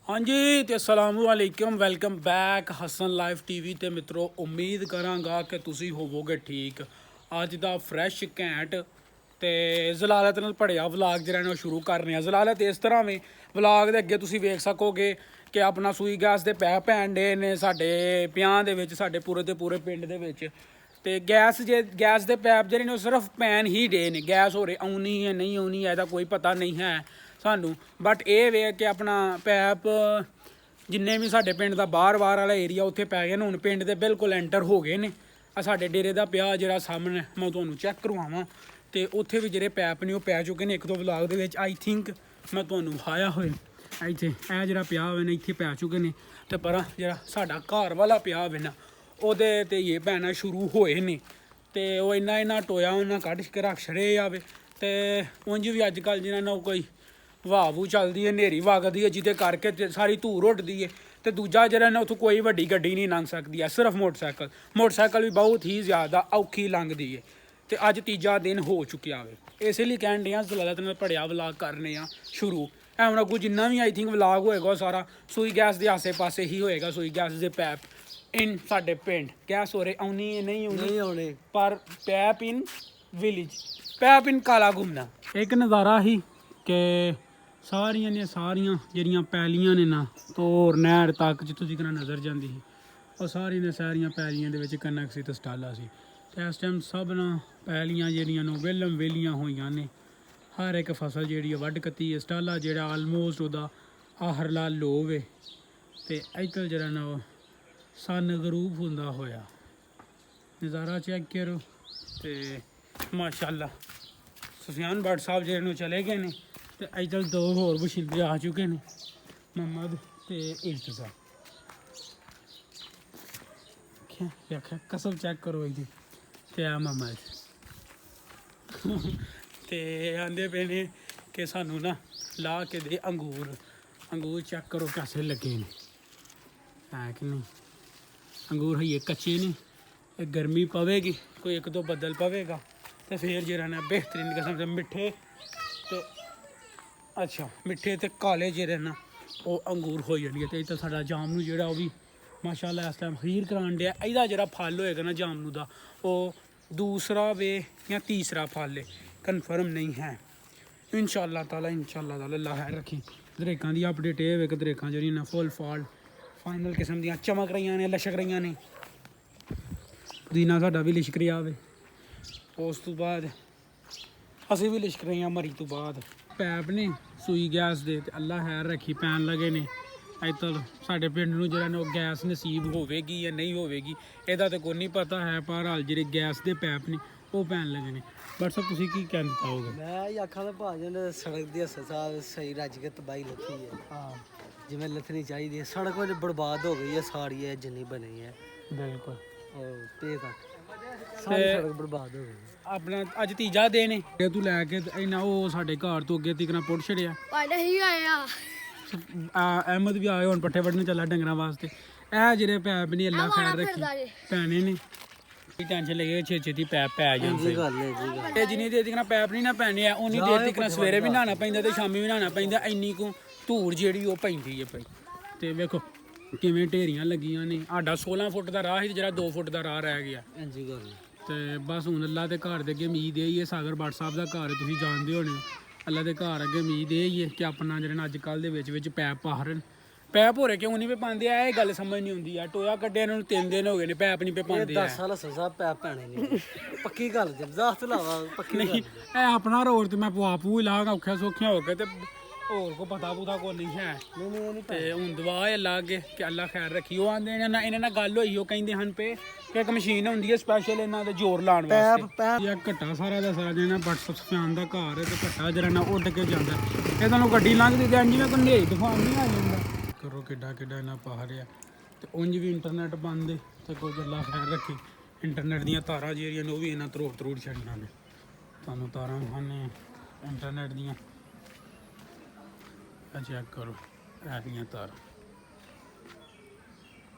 हाँ जी तो असलामुअलैकुम welcome back Hasan life TV ते मित्रों उम्मीद करांगा कि तुसी होवोगे ठीक। अज दा फ्रैश घैंट ते जलालत नाल भड़िया व्लाग जिहड़ा ना शुरू करने जलालत इस तरह में व्लाग दे अगे तुसी वेख सकोगे कि अपना सूई गैस दे पैप पैन डे ने साडे पियां दे विच साडे पूरे दे पूरे पिंड दे विच ते गैस दे पैप जिहड़े ने सिर्फ पैन ही डे ने गैस होरे आउनी है नहीं आउनी है ਇਹਦਾ कोई पता नहीं है सानू बट ये वे कि अपना पैप जिन्ने भी साडे पिंड दा बाहर वाला एरिया उत्थे पै गए ने हुण पिंड दे बिल्कुल एंटर हो गए ने साडे डेरे दा पिया जिहड़ा सामने मैं तुहानू चैक करवावां ते उत्थे भी ਜਿਹੜੇ पैप ने पै चुके ने एक दो vlog they which I think मैं तुहानू विखाया होए ਇੱਥੇ ਇਹ ਜਿਹੜਾ ਪਿਆ ਹੋਵੇ ਨੇ ਇੱਥੇ ਪੈ ਚੁੱਕੇ ਨੇ ਤੇ ਪਰ ਜਿਹੜਾ ਸਾਡਾ ਘਰ ਵਾਲਾ ਪਿਆ ਹੋਵੇ ਨਾ ਉਹਦੇ ਤੇ ਇਹ ਪੈਣਾ ਸ਼ੁਰੂ ਹੋਏ ਨੇ ਤੇ ਉਹ ਇੰਨਾ ਟੋਇਆ ਉਹਨਾਂ ਕੱਢ ਕੇ ਰੱਖ ਛੜੇ ਜਾਵੇ ਤੇ ਉਂਝ ਵੀ ਅੱਜ ਕੱਲ੍ਹ ਜਿਹਨਾਂ ਨਾਲ ਕੋਈ ਵਾਹ ਵੂ ਚੱਲਦੀ ਹੈ ਹਨੇਰੀ ਵਗਦੀ ਹੈ ਜਿਹਦੇ ਕਰਕੇ ਸਾਰੀ ਧੂੜ ਉੱਡਦੀ ਹੈ ਤੇ ਦੂਜਾ ਜਿਹੜਾ ਨਾ ਉੱਥੋਂ ਕੋਈ ਵੱਡੀ ਗੱਡੀ ਨਹੀਂ ਲੰਘ ਸਕਦੀ ਹੈ ਸਿਰਫ ਮੋਟਰਸਾਈਕਲ ਵੀ ਬਹੁਤ ਹੀ ਜ਼ਿਆਦਾ ਔਖੀ ਲੰਘਦੀ ਹੈ ਤੇ ਅੱਜ ਤੀਜਾ ਦਿਨ ਹੋ ਚੁੱਕਿਆ ਵੇ ਇਸੇ ਲਈ ਕਹਿਣ ਡਿਆ ਜ਼ਲਾਲਤ ਨਾਲ ਭੜਿਆ ਵਲਾਗ ਕਰਨੇ ਆ ਸ਼ੁਰੂ ਹੁਣ ਅੱਗੋਂ ਜਿੰਨਾ ਵੀ ਆਈ ਥਿੰਕ ਵਲਾਗ ਹੋਏਗਾ ਉਹ ਸਾਰਾ ਸੂਈ ਗੈਸ ਦੇ ਆਸੇ ਪਾਸੇ ਹੀ ਹੋਏਗਾ ਸੂਈ ਗੈਸ ਦੇ ਪੈਪ ਇਨ ਸਾਡੇ ਪਿੰਡ ਗੈਸ ਹੋ ਰਹੇ ਆਉਣੀ ਨਹੀਂ ਆਉਣੇ ਪਰ ਪੈਪ ਇਨ ਵਿਲੇਜ ਪੈਪ ਇਨ ਕਾਲਾ ਘੁੰਮਣਾ ਇੱਕ ਨਜ਼ਾਰਾ ਹੀ ਕਿ ਸਾਰੀਆਂ ਦੀਆਂ ਸਾਰੀਆਂ ਜਿਹੜੀਆਂ ਪੈਲੀਆਂ ਨੇ ਨਾ ਤੋਰ ਨਹਿਰ ਤੱਕ ਜਿੱਥੋਂ ਤੱਕ ਨਜ਼ਰ ਜਾਂਦੀ ਸੀ ਉਹ ਸਾਰੀਆਂ ਦੀਆਂ ਸਾਰੀਆਂ ਪੈਲੀਆਂ ਦੇ ਵਿੱਚ ਕਣਕ ਸੀ ਤੇ ਸਟਾਲਾ ਸੀ ਤੇ ਇਸ ਟਾਈਮ ਸਭ ਨਾਲ ਪੈਲੀਆਂ ਜਿਹੜੀਆਂ ਨੂੰ ਵੇਲੀਆਂ ਹੋਈਆਂ ਨੇ हर एक फसल जी वढ़ कती है स्टाला जो आलमोस्ट वह आहरला लोव है तो इधर जरा ना सन गरूब होंदा होया नज़ारा चेक करो तो माशाल्लाह सुफियान भट्ट साहब जो चले गए ने तो इधर दो होर बशिंदे आ चुके हैं मोहम्मद तो इर्तजा आख्या कसम चेक करो इधर तो मोहम्मद ਤੇ ਆਂਦੇ ਪਏ ਨੇ ਕਿ ਸਾਨੂੰ ਨਾ ਲਾ ਕੇ ਦੇ ਅੰਗੂਰ ਚੈੱਕ ਕਰੋ ਕਿਵੇਂ ਲੱਗੇ ਨੇ ਹੈ ਕਿ ਨਹੀਂ ਅੰਗੂਰ ਹਈਏ ਕੱਚੇ ਨੇ ਇਹ ਗਰਮੀ ਪਵੇਗੀ ਕੋਈ ਇੱਕ ਦੋ ਬੱਦਲ ਪਵੇਗਾ ਤੇ ਫਿਰ ਜਿਹੜਾ ਨਾ ਬਿਹਤਰੀਨ ਕਿਸਮ ਦੇ ਮਿੱਠੇ ਤੇ ਅੱਛਾ ਮਿੱਠੇ ਤੇ ਕਾਲੇ ਜਿਹੜੇ ਨਾ ਉਹ ਅੰਗੂਰ ਹੋ ਜਾਣਗੇ ਤੇ ਇੱਥੇ ਸਾਡਾ ਜਾਮਨੂ ਜਿਹੜਾ ਉਹ ਵੀ ਮਾਸ਼ਾਅੱਲਾ ਇਸ ਟਾਈਮ ਖੀਰ ਕਰਾਉਣ ਡਿਆ ਇਹਦਾ ਜਿਹੜਾ ਫਲ ਹੋਏਗਾ ਨਾ ਜਾਮਨੂ ਦਾ ਉਹ दूसरा वे या तीसरा फल है कन्फर्म नहीं है इंशाअल्लाह ताला अल्लाह खैर रखी दरेकां दी अपडेट ये वे कि दरेकां जेहड़ियां ना फुल फाल फाइनल किस्म दियां चमक रही ने लशक रही ने पुदीना साडा भी लिशक रहा वे उस तो बाद असीं भी लिशक रही मरी तो बाद पैप ने सूई गैस दे अल्लाह खैर रखी पैन लगे ने ਇੱਧਰ ਸਾਡੇ ਪਿੰਡ ਨੂੰ ਜਿਹੜਾ ਨਾ ਗੈਸ ਨਸੀਬ ਹੋਵੇਗੀ ਜਾਂ ਨਹੀਂ ਹੋਵੇਗੀ ਇਹਦਾ ਤਾਂ ਕੋਈ ਨਹੀਂ ਪਤਾ ਹੈ ਪਰ ਹਾਲ ਜਿਹੜੇ ਗੈਸ ਦੇ ਪੈਪ ਨੇ ਉਹ ਪੈਣ ਲੱਗੇ ਨੇ ਬਟ ਸਭ ਤੁਸੀਂ ਕੀ ਕਹਿਣਾ ਚਾਹੋਗੇ ਮੈਂ ਇਹ ਆਖਾਂ ਤਾਂ ਭਾਜਨ ਸੜਕ ਦੀ ਹਸਾ ਸਹੀ ਰੱਜ ਕੇ ਤਬਾਹੀ ਲੱਥੀ ਹੈ ਹਾਂ ਜਿਵੇਂ ਲੱਥਣੀ ਚਾਹੀਦੀ ਹੈ ਸੜਕ ਵਿੱਚ ਬਰਬਾਦ ਹੋ ਗਈ ਹੈ ਸਾਰੀ ਹੈ ਜਿੰਨੀ ਬਣੀ ਹੈ ਬਿਲਕੁਲ ਉਹ ਤੇ ਸਾਰੀ ਸੜਕ ਬਰਬਾਦ ਹੋ ਗਈ ਆਪਣਾ ਅੱਜ ਤੀਜਾ ਦਿਨ ਹੈ ਤੂੰ ਲੈ ਕੇ ਇਹਨਾਂ ਉਹ ਸਾਡੇ ਘਰ ਤੋਂ ਅੱਗੇ ਤੀਕਣਾ ਪੁੱਟ ਛੜਿਆ ਪਾੜਾ ਹੀ ਆਇਆ ਅਹਿਮਦ ਵੀ ਆਏ ਹੁਣ ਪੱਠੇ ਵੱਢਣ ਚੱਲਾ ਡੰਗਰਾਂ ਵਾਸਤੇ ਇਹ ਜਿਹੜੇ ਪੈਪ ਨੇ ਅੱਲਾ ਖੈਰ ਰੱਖੀ ਪੈਣੇ ਨੇ ਕੋਈ ਟੈਨਸ਼ਨ ਲੈ ਕੇ ਛੇਤੀ ਪੈਪ ਪੈ ਜਾਂਦੇ ਇਹ ਜਿੰਨੀ ਦੇਰ ਤੱਕ ਪੈਪ ਨਹੀਂ ਨਾ ਪੈਣੇ ਆ ਉਨੀ ਦੇਰ ਤੱਕ ਸਵੇਰੇ ਵੀ ਨਹਾਉਣਾ ਪੈਂਦਾ ਤੇ ਸ਼ਾਮੀ ਵੀ ਨਹਾਉਣਾ ਪੈਂਦਾ ਇੰਨੀ ਕੁ ਧੂੜ ਜਿਹੜੀ ਉਹ ਪੈਂਦੀ ਹੈ ਭਾਈ ਤੇ ਵੇਖੋ ਕਿਵੇਂ ਢੇਰੀਆਂ ਲੱਗੀਆਂ ਨੇ ਸਾਡਾ 16 ਫੁੱਟ ਦਾ ਰਾਹ ਸੀ ਜਿਹੜਾ 2 ਫੁੱਟ ਦਾ ਰਾਹ ਰਹਿ ਗਿਆ ਤੇ ਬਸ ਹੁਣ ਅੱਲਾ ਦੇ ਘਰ ਦੇ ਅੱਗੇ ਉਮੀਦ ਇਹ ਹੀ ਹੈ ਸਾਗਰ ਭੱਟ ਸਾਹਿਬ ਦਾ ਘਰ ਤੁਸੀਂ ਜਾਣਦੇ ਹੋਣੇ ਅੱਲਾ ਦੇ ਘਰ ਅੱਗੇ ਉਮੀਦ ਇਹ ਹੀ ਹੈ ਕਿ ਆਪਣਾ ਜਿਹੜਾ ਅੱਜ ਕੱਲ੍ਹ ਦੇ ਵਿੱਚ ਪੈਪ ਪਾਹਰਨ ਪੈਪ ਹੋ ਰਹੇ ਕਿਉਂ ਨਹੀਂ ਪੇ ਪਾਉਂਦੇ ਆ ਇਹ ਗੱਲ ਸਮਝ ਨਹੀਂ ਆਉਂਦੀ ਆ ਟੋਇਆ ਕੱਢਿਆ ਇਹਨਾਂ ਨੂੰ 3 ਦਿਨ ਹੋ ਗਏ ਨੇ ਪੈਪ ਨਹੀਂ ਪੇ ਪਾਉਂਦੇ ਆ 10 ਸਾਲ ਸਜ਼ਾ ਪੈਪ ਪੈਣੇ ਨਹੀਂ ਪੱਕੀ ਗੱਲ ਜਬਜ਼ਾਤ ਲਾਵਾ ਪੱਕੀ ਨਹੀਂ ਇਹ ਆਪਣਾ ਰੋਡ ਤੇ ਮੈਂ ਪੂ ਲਾਗਾ ਔਖਿਆ ਸੌਖਿਆ ਹੋ ਕੇ ਤੇ ਹੋਰ ਕੋ ਪਤਾ ਪੁਤਾ ਕੋ ਨਹੀਂ ਹੈ ਤੇ ਹੁਣ ਦੁਆ ਅੱਲਾ ਅੱਗੇ ਕਿ ਅੱਲਾ ਖੈਰ ਰੱਖੀ ਉਹ ਆਂਦੇ ਨੇ ਇਹਨਾਂ ਨਾਲ ਗੱਲ ਹੋਈ ਉਹ ਕਹਿੰਦੇ ਹਨ ਪੇ ਕਿ ਇੱਕ ਮਸ਼ੀਨ ਹੁੰਦੀ ਹੈ ਸਪੈਸ਼ਲ ਇਹਨਾਂ ਦੇ ਜ਼ੋਰ ਲਾਉਣ ਵਾਸਤੇ ਇਹ ਘੱਟਾ ਸਾਰਾ ਦਾ ਸਾਰਾ ਜਿਹੜਾ ਭੱਟ ਸੁਫਿਆਨ ਦਾ ਘਰ ਹੈ ਤੇ ਘੱਟਾ ਜਿਹੜਾ ਨਾ ਉੱਡ ਕੇ ਜਾਂਦਾ ਇਹ ਤੁਹਾਨੂੰ ਗੱਡੀ ਲੰਘਦੀ ਤੇ ਜਿਵੇਂ ਕੋਈ ਹਨੇਰੀ ਤੂਫਾਨ ਨਹੀਂ ਆ ਜਾਂਦਾ ਕਰੋ ਕਿੱਡਾ ਇਹਨਾਂ ਪਾ ਰਿਹਾ ਤੇ ਉਂਝ ਵੀ ਇੰਟਰਨੈਟ ਬੰਦ ਹੈ ਤੇ ਕੋਈ ਅੱਲਾ ਖੈਰ ਰੱਖੀ ਇੰਟਰਨੈਟ ਦੀਆਂ ਤਾਰਾਂ ਜਿਹੜੀਆਂ ਨੇ ਉਹ ਵੀ ਇਹਨਾਂ ਤਰੋੜ ਛੱਡਣਾ ਨੇ ਤੁਹਾਨੂੰ ਤਾਰਾਂ ਵਿਖਾਉਂਦੇ ਇੰਟਰਨੈਟ ਦੀਆਂ ਚੈੱਕ ਕਰੋ ਇਹ ਤਾਰ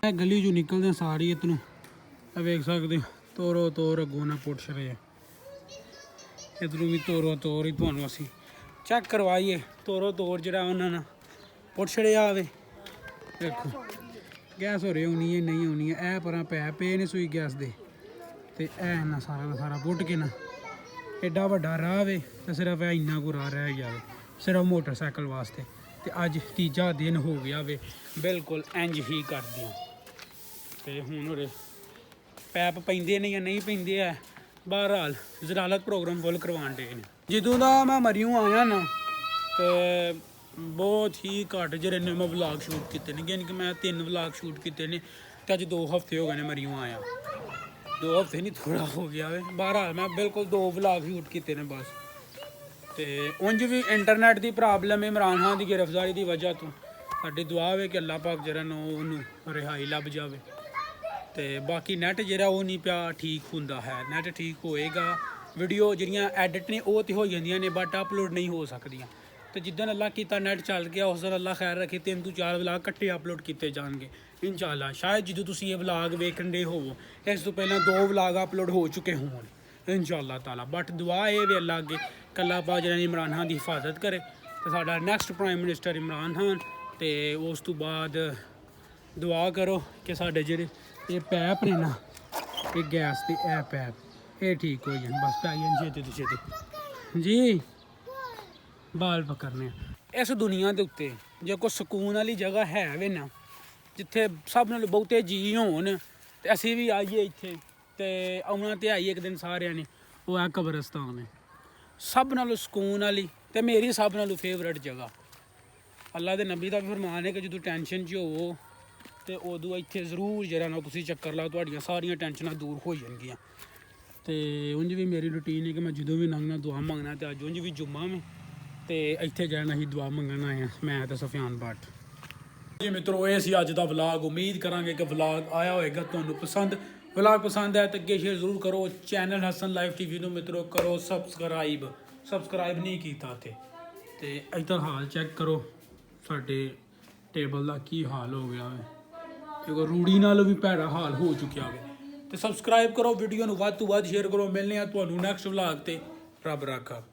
ਇਹ ਗਲੀ ਚੋਂ ਨਿਕਲਦੇ ਸਾਰੀ ਇਤਨੂੰ ਇਹ ਵੇਖ ਸਕਦੇ ਤੋਰ ਅੱਗੋਂ ਨਾ ਪੁੱਟ ਛੜੇ ਇਧਰੋਂ ਵੀ ਤੋਰ ਹੀ ਤੁਹਾਨੂੰ ਅਸੀਂ ਚੈੱਕ ਕਰਵਾਈਏ ਤੋਰ ਜਿਹੜਾ ਉਹਨਾਂ ਨਾਲ ਪੁੱਟ ਛੜਿਆ ਆਵੇ ਦੇਖੋ ਗੈਸ ਹੋ ਰਹੀ ਹੋਣੀ ਹੈ ਨਹੀਂ ਹੋਣੀ ਹੈ। ਇਹ ਪਰਾਂ ਪੈ ਪਏ ਨੇ ਸੂਈ ਗੈਸ ਦੇ ਤੇ ਇਹ ਨਾ ਸਾਰਾ ਦਾ ਸਾਰਾ ਪੁੱਟ ਕੇ ਨਾ ਐਡਾ ਵੱਡਾ ਰਾਹ ਵੇ ਤੇ ਸਿਰਫ ਇਹ ਇੰਨਾ ਕੁ ਰਾਹ ਰਹਿ ਗਿਆ ਵੇ ਸਿਰਫ ਮੋਟਰਸਾਈਕਲ ਵਾਸਤੇ। ਤੇ ਅੱਜ ਤੀਜਾ ਦਿਨ ਹੋ ਗਿਆ ਵੇ ਬਿਲਕੁਲ ਇੰਜ ਹੀ ਕਰਦੇ ਹਾਂ। ਤੇ ਹੁਣ ਉਰੇ ਪੈਪ ਪੈਂਦੇ ਨੇ ਜਾਂ ਨਹੀਂ ਪੈਂਦੇ ਆ, ਬਹਰਹਾਲ ਜ਼ਲਾਲਤ ਪ੍ਰੋਗਰਾਮ ਫੁੱਲ ਕਰਵਾਉਣ ਦੇ ਨੇ। ਜਦੋਂ ਦਾ ਮੈਂ ਮਰੀਓ ਆਇਆ ਨਾ ਤੇ ਬਹੁਤ ਹੀ ਘੱਟ ਜਿਹੜੇ ਨੇ ਮੈਂ ਵਲੌਗ ਸ਼ੂਟ ਕੀਤੇ ਨੇ, ਯਾਨੀ ਕਿ ਮੈਂ 3 ਵਲੌਗ ਸ਼ੂਟ ਕੀਤੇ ਨੇ ਤੇ ਅੱਜ 2 ਹਫ਼ਤੇ ਹੋ ਗਏ ਨੇ ਮਰੀਓ ਆਇਆ। 2 ਹਫ਼ਤੇ ਨਹੀਂ ਥੋੜਾ ਹੋ ਗਿਆ ਵੇ। ਬਹਰਹਾਲ ਮੈਂ ਬਿਲਕੁਲ 2 ਵਲੌਗ ਸ਼ੂਟ ਕੀਤੇ ਨੇ ਬਸ। ਤੇ ਉਂਝ ਵੀ ਇੰਟਰਨੈਟ ਦੀ ਪ੍ਰੋਬਲਮ ਇਮਰਾਨ ਖਾਨ ਦੀ ਗ੍ਰਿਫਤਾਰੀ ਦੀ ਵਜ੍ਹਾ ਤੋਂ ਸਾਡੀ ਦੁਆ ਵੇ ਕਿ ਅੱਲਾਹ ਪਾਕ ਜਿਹੜਾ ਨੂੰ ਉਹਨੂੰ ਰਿਹਾਈ ਲੱਭ ਜਾਵੇ। ਤੇ ਬਾਕੀ ਨੈਟ ਜਿਹੜਾ ਉਹ ਨਹੀਂ ਪਿਆ ਠੀਕ ਹੁੰਦਾ ਹੈ। ਨੈਟ ਠੀਕ ਹੋਏਗਾ, ਵੀਡੀਓ ਜਿਹੜੀਆਂ ਐਡਿਟ ਨੇ ਉਹ ਤੇ ਹੋ ਜਾਂਦੀਆਂ ਨੇ ਬਟ ਅਪਲੋਡ ਨਹੀਂ ਹੋ ਸਕਦੀਆਂ। ਤੇ ਜਿੱਦਣ ਅੱਲਾਹ ਕੀਤਾ ਨੈਟ ਚੱਲ ਗਿਆ ਉਸ ਦਿਨ ਅੱਲਾਹ ਖੈਰ ਰੱਖੇ 3 ਤੋਂ 4 ਵਲਾਗ ਇਕੱਠੇ ਅਪਲੋਡ ਕੀਤੇ ਜਾਣਗੇ ਇਨਸ਼ਾਅੱਲਾ। ਸ਼ਾਇਦ ਜਦੋਂ ਤੁਸੀਂ ਇਹ ਵਲਾਗ ਵੇਖਣ ਦੇ ਹੋਵੋ ਇਸ ਤੋਂ ਪਹਿਲਾਂ 2 ਵਲਾਗ ਅਪਲੋਡ ਹੋ ਚੁੱਕੇ ਹੋਣ ਇਨਸ਼ਾਅੱਲਾ ਤਾਲਾ। ਬਟ ਦੁਆ ਇਹ ਵੀ ਅੱਲਾਹ ਅੱਗੇ ਕੱਲਾ ਪਾ ਜਿਹੜਾ ਇਮਰਾਨ ਖਾਨ ਦੀ ਹਿਫਾਜ਼ਤ ਕਰੇ ਤੇ ਸਾਡਾ next prime minister Imran Khan. ਤੇ ਉਸ ਤੋਂ ਬਾਅਦ ਦੁਆ ਕਰੋ ਕਿ ਸਾਡੇ ਜਿਹੜੇ ਇਹ ਪੈਪ ਨੇ ਨਾ ਇਹ ਗੈਸ ਦੇ ਇਹ ਪੈਪ ਇਹ ਠੀਕ ਹੋ ਜਾਣ ਬਸ। ਪੈ ਜਾਣ ਛੇਤੀ ਤੋਂ ਛੇਤੀ ਜੀ ਬਾਲ ਪਕੜਨੇ। ਇਸ ਦੁਨੀਆ ਦੇ ਉੱਤੇ ਜੇ ਕੋਈ ਸਕੂਨ ਵਾਲੀ ਜਗ੍ਹਾ ਹੈ ਵੇ ਨਾ ਜਿੱਥੇ ਸਭ ਨਾਲੋਂ ਬਹੁਤੇ ਜੀ ਹੋਣ ਤੇ ਅਸੀਂ ਵੀ ਆਈਏ ਇੱਥੇ ਤੇ ਆਉਣਾ ਤੇ ਆਈਏ ਇੱਕ ਦਿਨ ਸਾਰਿਆਂ ਨੇ, ਉਹ ਹੈ ਕਬਰਸਤਾਨ ਹੈ। ਸਭ ਨਾਲੋਂ ਸਕੂਨ ਵਾਲੀ ਤੇ ਮੇਰੀ ਸਭ ਨਾਲੋਂ ਫੇਵਰੇਟ ਜਗ੍ਹਾ। ਅੱਲਾ ਦੇ ਨਬੀ ਦਾ ਵੀ ਫਰਮਾਨ ਹੈ ਕਿ ਜਦੋਂ ਟੈਨਸ਼ਨ 'ਚ ਹੋਵੋ ਤੇ ਉਦੋਂ ਇੱਥੇ ਜ਼ਰੂਰ ਜਿਹੜਾ ਨਾ ਤੁਸੀਂ ਚੱਕਰ ਲਾਓ, ਤੁਹਾਡੀਆਂ ਸਾਰੀਆਂ ਟੈਨਸ਼ਨਾਂ ਦੂਰ ਹੋ ਜਾਣਗੀਆਂ। ਤੇ ਉਂਝ ਵੀ ਮੇਰੀ ਰੂਟੀਨ ਹੈ ਕਿ ਮੈਂ ਜਦੋਂ ਵੀ ਲੰਘਣਾ ਦੁਆ ਮੰਗਣਾ ਤੇ ਅੱਜ ਉਂਝ ਵੀ ਜੁਮਾ ਮੈਂ ਤੇ ਇੱਥੇ ਜਾਣਾ ਅਸੀਂ ਦੁਆ ਮੰਗਣ ਆਏ ਹਾਂ ਮੈਂ ਤੇ ਸਫਿਆਨ ਭੱਟ ਜੀ। ਮਿੱਤਰੋ ਇਹ ਸੀ ਅੱਜ ਦਾ ਵਲੌਗ। ਉਮੀਦ ਕਰਾਂਗੇ ਕਿ ਵਲੌਗ ਆਇਆ ਹੋਏਗਾ ਤੁਹਾਨੂੰ ਪਸੰਦ। ਵਲੌਗ ਪਸੰਦ ਆਇਆ ਤਾਂ ਅੱਗੇ ਸ਼ੇਅਰ ਜ਼ਰੂਰ ਕਰੋ। ਚੈਨਲ ਹਸਨ ਲਾਈਵ ਟੀਵੀ ਨੂੰ ਮਿੱਤਰੋ ਕਰੋ ਸਬਸਕ੍ਰਾਈਬ ਨਹੀਂ ਕੀਤਾ ਤੇ ਇੱਧਰ ਹਾਲ ਚੈੱਕ ਕਰੋ ਸਾਡੇ ਟੇਬਲ ਦਾ ਕੀ ਹਾਲ ਹੋ ਗਿਆ ਵੇ। ਕਿਉਂਕਿ ਰੂੜੀ ਨਾਲ ਵੀ ਭੈੜਾ ਹਾਲ ਹੋ ਚੁੱਕਿਆ ਵੇ। ਤੇ ਸਬਸਕ੍ਰਾਈਬ ਕਰੋ, ਵੀਡੀਓ ਨੂੰ ਵੱਧ ਤੋਂ ਵੱਧ ਸ਼ੇਅਰ ਕਰੋ। ਮਿਲਨੇ ਆ ਤੁਹਾਨੂੰ ਨੈਕਸਟ ਵਲੌਗ ਤੇ। ਰੱਬ ਰਾਖਾ।